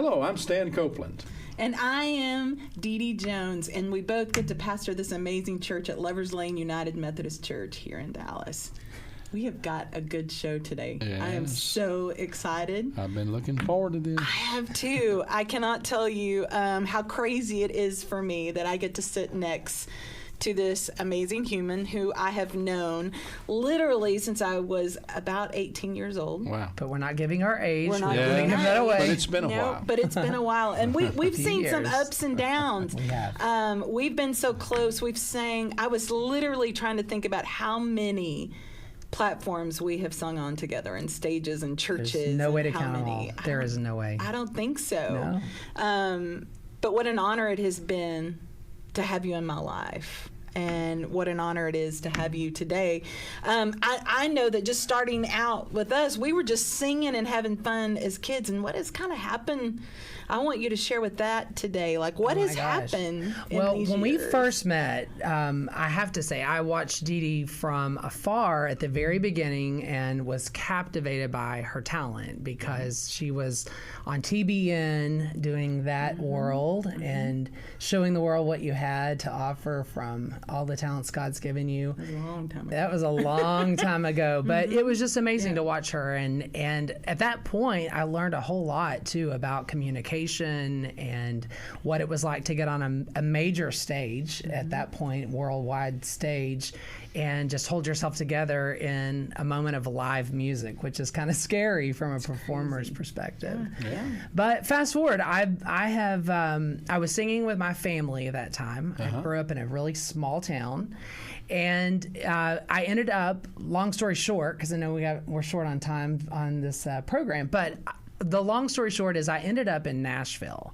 Hello, I'm Stan Copeland. And I am Dee Dee Jones, and we both get to pastor this amazing church at Lovers Lane United Methodist Church here in Dallas. We have got a good show today. Yes. I am so excited. I've been looking forward to this. I have too. I cannot tell you how crazy it is for me that I get to sit next to this amazing human who I have known literally since I was about 18 years old. Wow. But we're not giving our age. We're not giving giving that our away. But it's been a while. But it's been a while. And we've seen some years. ups and downs. We have. We've been so close. We've sang. I was literally trying to think about how many platforms we have sung on together and stages and churches. There's no way to and how count them many. all. There is no way. I don't think so. No. But what an honor it has been to have you in my life. And what an honor it is to have you today. I know that just starting out with us, we were just singing and having fun as kids. And what has kind of happened, I want you to share with that today. Like, what has happened in Well, these when years? we first met, I have to say, I watched Dee Dee from afar at the very beginning and was captivated by her talent because she was on TBN doing that world and showing the world what you had to offer from all the talents God's given you. That was a long time ago. That was a long time ago, but it was just amazing to watch her. And at that point, I learned a whole lot, too, about communication and what it was like to get on a major stage at that point, worldwide stage, and just hold yourself together in a moment of live music, which is kind of scary from a performer's perspective. Yeah. But fast forward, I was singing with my family at that time. I grew up in a really small town, and I ended up, long story short, because I know we're short on time on this program, but the long story short is I ended up in Nashville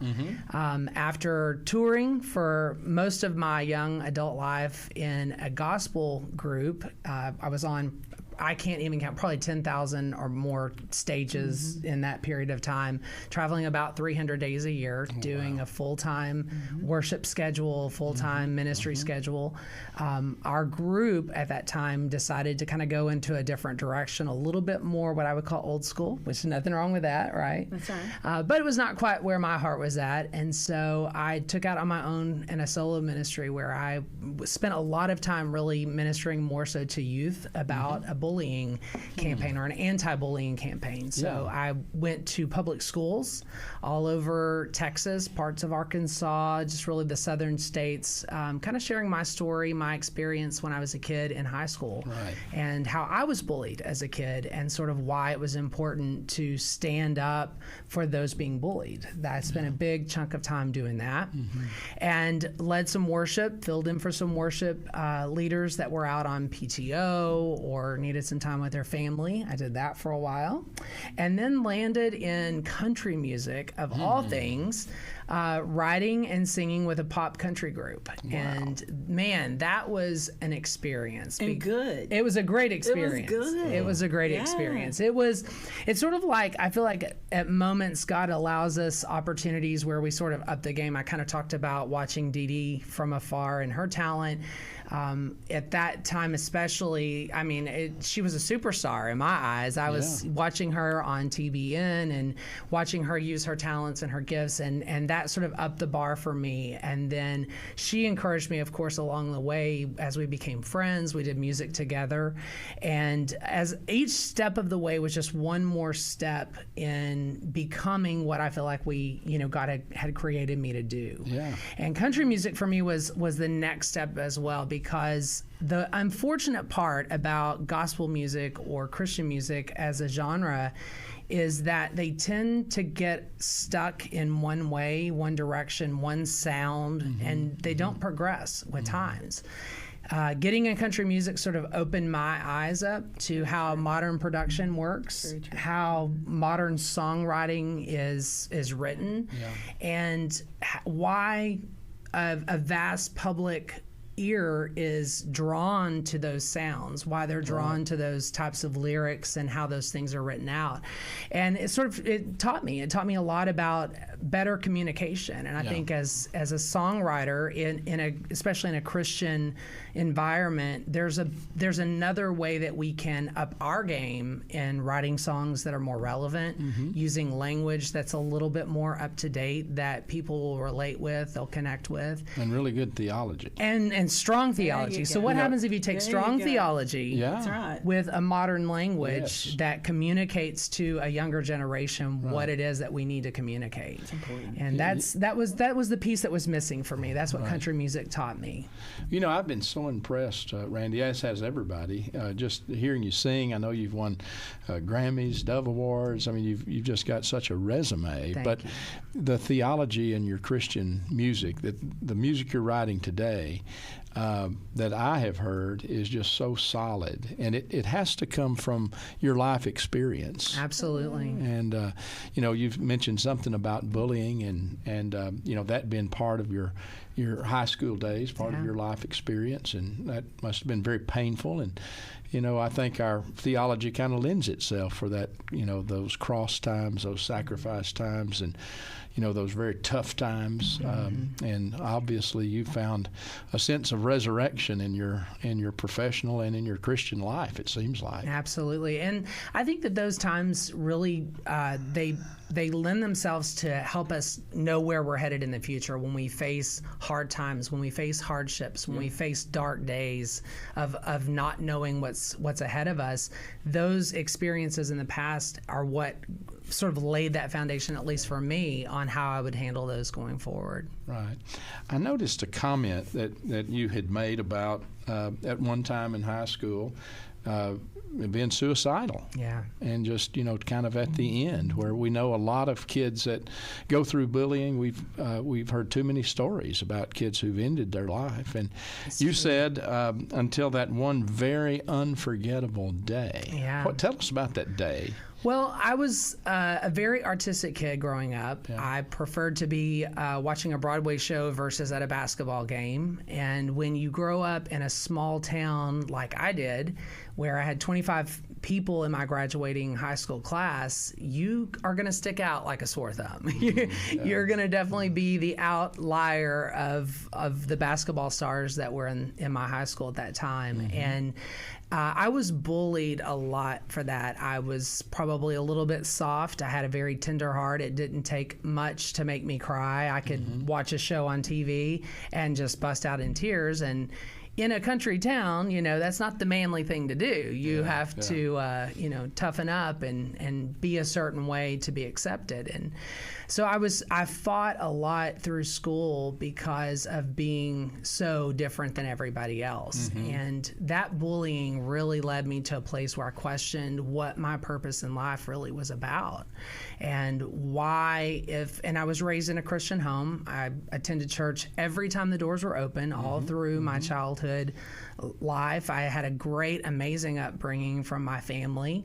after touring for most of my young adult life in a gospel group. I was on, I can't even count, probably 10,000 or more stages in that period of time, traveling about 300 days a year, doing a full-time worship schedule, full-time ministry schedule. Our group at that time decided to kind of go into a different direction, a little bit more what I would call old school, which is nothing wrong with that, right? That's right. But it was not quite where my heart was at. And so I took out on my own in a solo ministry where I spent a lot of time really ministering more so to youth about a bullying campaign or an anti-bullying campaign. So I went to public schools all over Texas, parts of Arkansas, just really the southern states, kind of sharing my story, my experience when I was a kid in high school, and how I was bullied as a kid, and sort of why it was important to stand up for those being bullied. I spent a big chunk of time doing that, and led some worship, filled in for some worship leaders that were out on PTO or needed some time with their family. I did that for a while, and then landed in country music, of all things, writing and singing with a pop country group. And man, that was an experience. And good. It was a great experience. It was good. It was a great experience. It's sort of like, I feel like at moments God allows us opportunities where we sort of up the game. I kind of talked about watching Dee Dee from afar and her talent. At that time especially, I mean, she was a superstar in my eyes. I was watching her on TBN and watching her use her talents and her gifts, and that sort of upped the bar for me. And then she encouraged me, of course, along the way as we became friends. We did music together. And as each step of the way was just one more step in becoming what I feel like God had created me to do. Yeah. And country music for me was the next step as well, because the unfortunate part about gospel music or Christian music as a genre is that they tend to get stuck in one way, one direction, one sound, and they don't progress with times. Getting in country music sort of opened my eyes up to how modern production works, how modern songwriting is written, and why a vast public ear is drawn to those sounds, why they're drawn to those types of lyrics and how those things are written out. And it taught me a lot about better communication. And I think as a songwriter especially in a Christian environment, there's another way that we can up our game in writing songs that are more relevant, using language that's a little bit more up to date that people will relate with, they'll connect with. And really good theology. And strong theology. So what happens if you take strong theology That's right. with a modern language that communicates to a younger generation what it is that we need to communicate? That's important. And that was the piece that was missing for me. That's what country music taught me. You know, I've been so impressed, Randy, as has everybody, just hearing you sing. I know you've won Grammys, Dove Awards. I mean, you've just got such a resume. Thank you. The theology in your Christian music, the music you're writing today, that I have heard is just so solid, and it has to come from your life experience. Absolutely. And you've mentioned something about bullying and that being part of your high school days, part of your life experience, and that must have been very painful. And I think our theology kind of lends itself for that. Those cross times, those sacrifice times, and those very tough times. And obviously, you found a sense of resurrection in your professional and in your Christian life. It seems like. Absolutely, and I think that those times really they lend themselves to help us know where we're headed in the future when we face hard times, when we face hardships, when we face dark days of not knowing what's ahead of us. Those experiences in the past are what sort of laid that foundation, at least for me, on how I would handle those going forward. Right. I noticed a comment that you had made about at one time in high school being suicidal. Yeah. And just, kind of at the end, where we know a lot of kids that go through bullying. We've heard too many stories about kids who've ended their life. And you said until that one very unforgettable day. Yeah. Tell us about that day. Well, I was a very artistic kid growing up. Yeah. I preferred to be watching a Broadway show versus at a basketball game. And when you grow up in a small town like I did, where I had 25 people in my graduating high school class, you are going to stick out like a sore thumb. You're going to definitely be the outlier of the basketball stars that were in my high school at that time. And I was bullied a lot for that. I was probably a little bit soft. I had a very tender heart. It didn't take much to make me cry. I could watch a show on TV and just bust out in tears. And in a country town, that's not the manly thing to do. You have to, toughen up and be a certain way to be accepted. And so I fought a lot through school because of being so different than everybody else. And that bullying really led me to a place where I questioned what my purpose in life really was about. And why, and I was raised in a Christian home. I attended church every time the doors were open, all through my childhood life. I had a great, amazing upbringing from my family.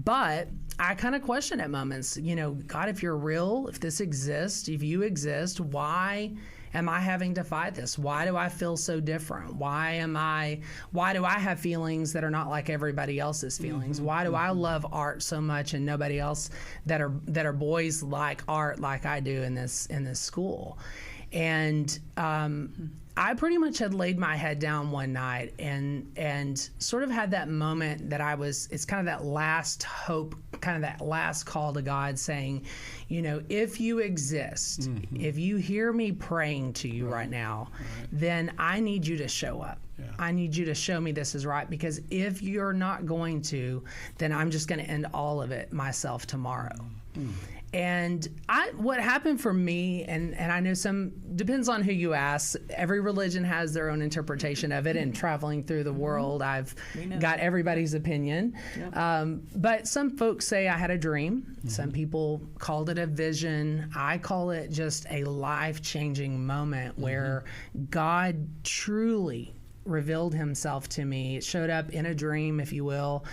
But I kind of question at moments, God, if you're real, if this exists, if you exist, why am I having to fight this? Why do I feel so different? Why do I have feelings that are not like everybody else's feelings? Why do I love art so much and nobody else that are boys like art like I do in this school? And I pretty much had laid my head down one night and sort of had that moment that it's kind of that last hope, kind of that last call to God saying, if you exist, if you hear me praying to you right now, then I need you to show up. Yeah. I need you to show me this is right, because if you're not going to, then I'm just going to end all of it myself tomorrow. And what happened for me, and I know depends on who you ask. Every religion has their own interpretation of it, and traveling through the world, I've got everybody's opinion. Yep. But some folks say I had a dream. Some people called it a vision. I call it just a life-changing moment where God truly revealed himself to me. It showed up in a dream, if you will.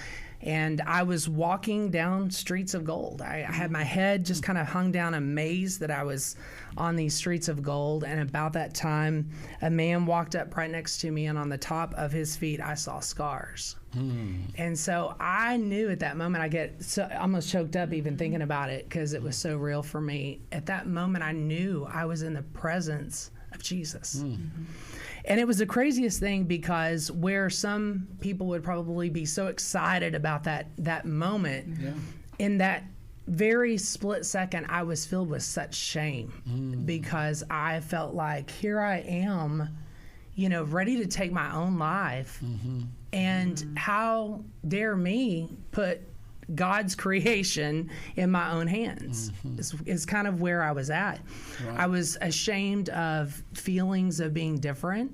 And I was walking down streets of gold. I had my head just kind of hung down, amazed that I was on these streets of gold. And about that time, a man walked up right next to me, and on the top of his feet, I saw scars. And so I knew at that moment, I get almost choked up even thinking about it because it was so real for me. At that moment, I knew I was in the presence of Jesus. And it was the craziest thing, because where some people would probably be so excited about that moment, in that very split second, I was filled with such shame because I felt like, here I am, ready to take my own life. And how dare me put God's creation in my own hands is kind of where I was at. Right. I was ashamed of feelings of being different.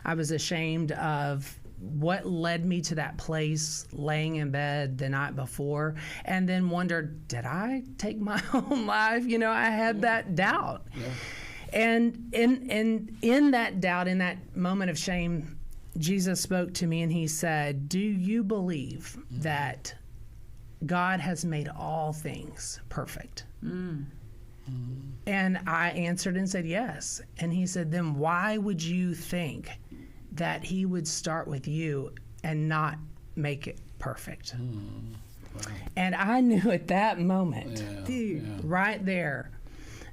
I was ashamed of what led me to that place, laying in bed the night before, and then wondered, did I take my own life? I had that doubt. And in that doubt, in that moment of shame, Jesus spoke to me and he said, do you believe that God has made all things perfect? And I answered and said, yes. And he said, then why would you think that he would start with you and not make it perfect? Wow. And I knew at that moment, right there,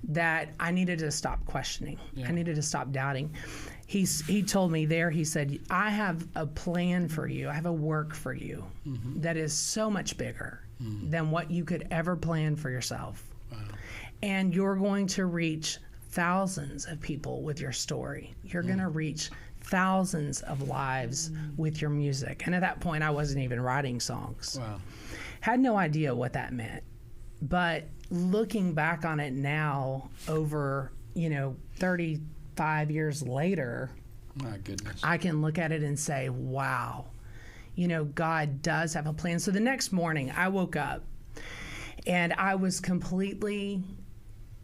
that I needed to stop questioning. I needed to stop doubting. He told me there, he said, I have a plan for you. I have a work for you that is so much bigger than what you could ever plan for yourself. Wow. And you're going to reach thousands of people with your story. You're going to reach thousands of lives with your music. And at that point, I wasn't even writing songs. Wow. Had no idea what that meant. But looking back on it now, over 35 years later, my goodness, I can look at it and say, wow, God does have a plan. So the next morning I woke up and I was completely,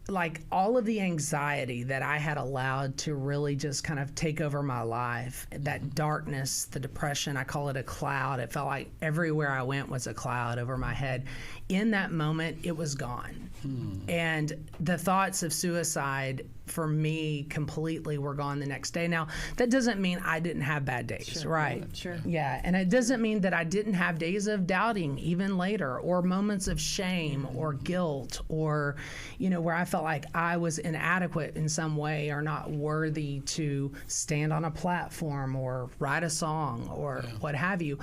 like, all of the anxiety that I had allowed to really just kind of take over my life, that darkness, the depression, I call it a cloud. It felt like everywhere I went was a cloud over my head. In that moment, it was gone. And the thoughts of suicide for me completely were gone the next day. Now, that doesn't mean I didn't have bad days, right? Sure. Yeah, and it doesn't mean that I didn't have days of doubting even later, or moments of shame or guilt, or, where I felt like I was inadequate in some way or not worthy to stand on a platform or write a song or what have you.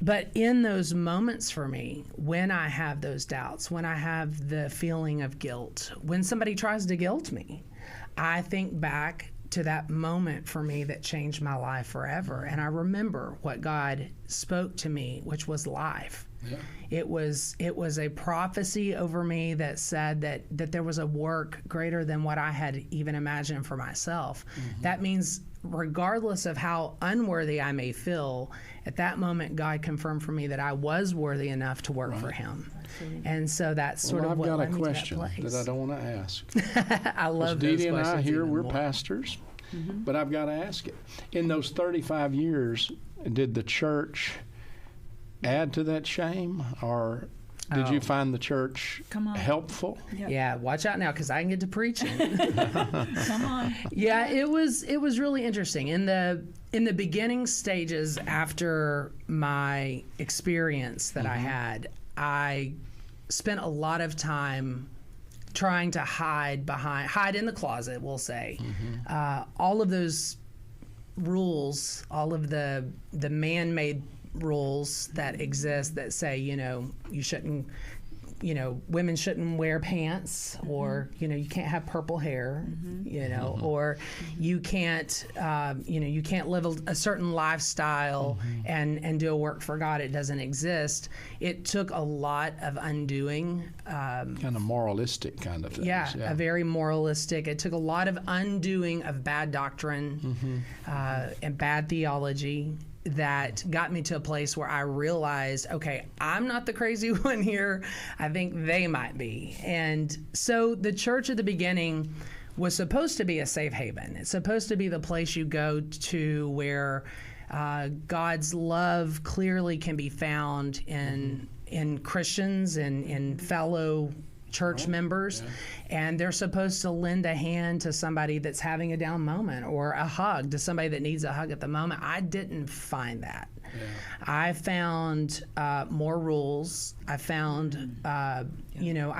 But in those moments for me, when I have those doubts, when I have the feeling of guilt, when somebody tries to guilt me, I think back to that moment for me that changed my life forever. And I remember what God spoke to me, which was life. Yeah. It was a prophecy over me that said that there was a work greater than what I had even imagined for myself. That means regardless of how unworthy I may feel, at that moment, God confirmed for me that I was worthy enough to work for him. And so that's sort of what led me to that place. I've got a question that I don't want to ask. I love those Dee Dee and I here, we're more. Pastors, but I've got to ask it. In those 35 years, did the church add to that shame, or did you find the church helpful? Yeah, watch out now, because I can get to preaching. Come on. Yeah, it was really interesting. In the beginning stages after my experience that I had, I spent a lot of time trying to hide in the closet, we'll say. All of those rules, all of the man-made rules that exist that say, you shouldn't, women shouldn't wear pants, or, you can't have purple hair, or you can't, you can't live a certain lifestyle and do a work for God. It doesn't exist. It took a lot of undoing. Kind of moralistic kind of things. Yeah, a very moralistic. It took a lot of undoing of bad doctrine and bad theology that got me to a place where I realized, okay, I'm not the crazy one here. I think they might be. And so the church at the beginning was supposed to be a safe haven. It's supposed to be the place you go to where God's love clearly can be found in Christians and in fellow church members, and they're supposed to lend a hand to somebody that's having a down moment, or a hug to somebody that needs a hug at the moment. I didn't find that. I found more rules. I found, I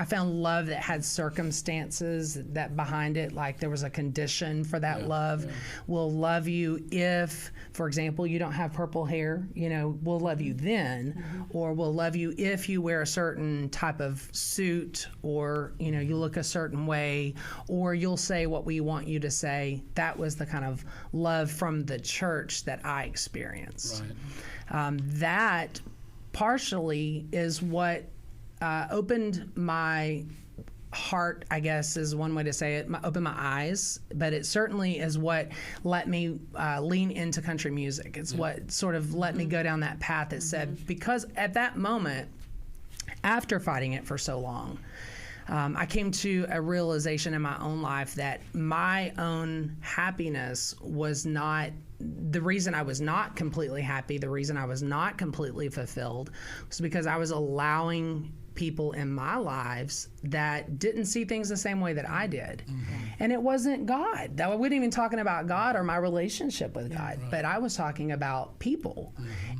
found love that had circumstances that behind it, like there was a condition for that love. We'll love you if, for example, you don't have purple hair. We'll love you then, or we'll love you if you wear a certain type of suit, or you look a certain way, or you'll say what we want you to say. That was the kind of love from the church that I experienced. Right. That partially is what opened my heart, I guess is one way to say it, opened my eyes, but it certainly is what let me lean into country music. It's what sort of let me go down that path that said, because at that moment, after fighting it for so long, I came to a realization in my own life that my own happiness was not the reason I was not completely happy. The reason I was not completely fulfilled was because I was allowing people in my lives that didn't see things the same way that I did. And it wasn't God. I wasn't even talking about God or my relationship with God, but I was talking about people.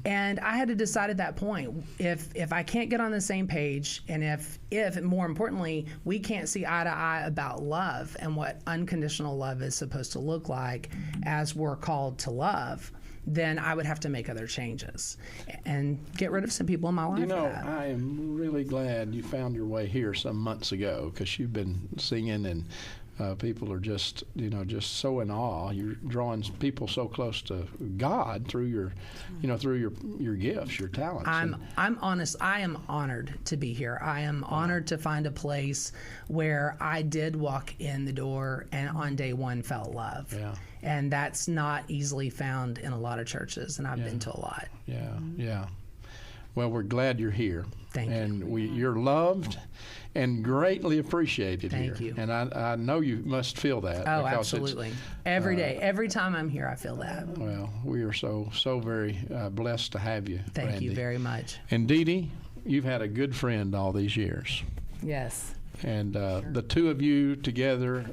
And I had to decide at that point, if I can't get on the same page, and if more importantly, we can't see eye to eye about love and what unconditional love is supposed to look like as we're called to love, then I would have to make other changes and get rid of some people in my life. I am really glad you found your way here some months ago, because you've been singing and people are just so in awe. You're drawing people so close to God through your gifts, your talents. I'm honest. I am honored to be here. I am honored to find a place where I did walk in the door and on day one felt love. Yeah. And that's not easily found in a lot of churches, and I've been to a lot. Yeah. Well, we're glad you're here. Thank you. And you're loved and greatly appreciated here. Thank you. And I know you must feel that. Oh, absolutely. Every day. Every time I'm here, I feel that. Well, we are so very blessed to have you, Thank Randy. you very much. And Dee Dee, you've had a good friend all these years. Yes. And the two of you together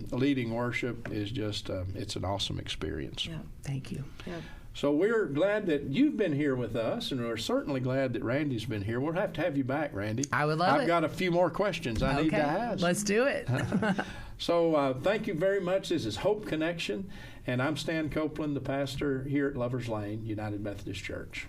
leading worship is just, it's an awesome experience. Yeah. Thank you. Yeah. So we're glad that you've been here with us, and we're certainly glad that Randy's been here. We'll have to have you back, Randy. I would love it. I've got a few more questions I need to ask. Let's do it. So thank you very much. This is Hope Connection, and I'm Stan Copeland, the pastor here at Lover's Lane United Methodist Church.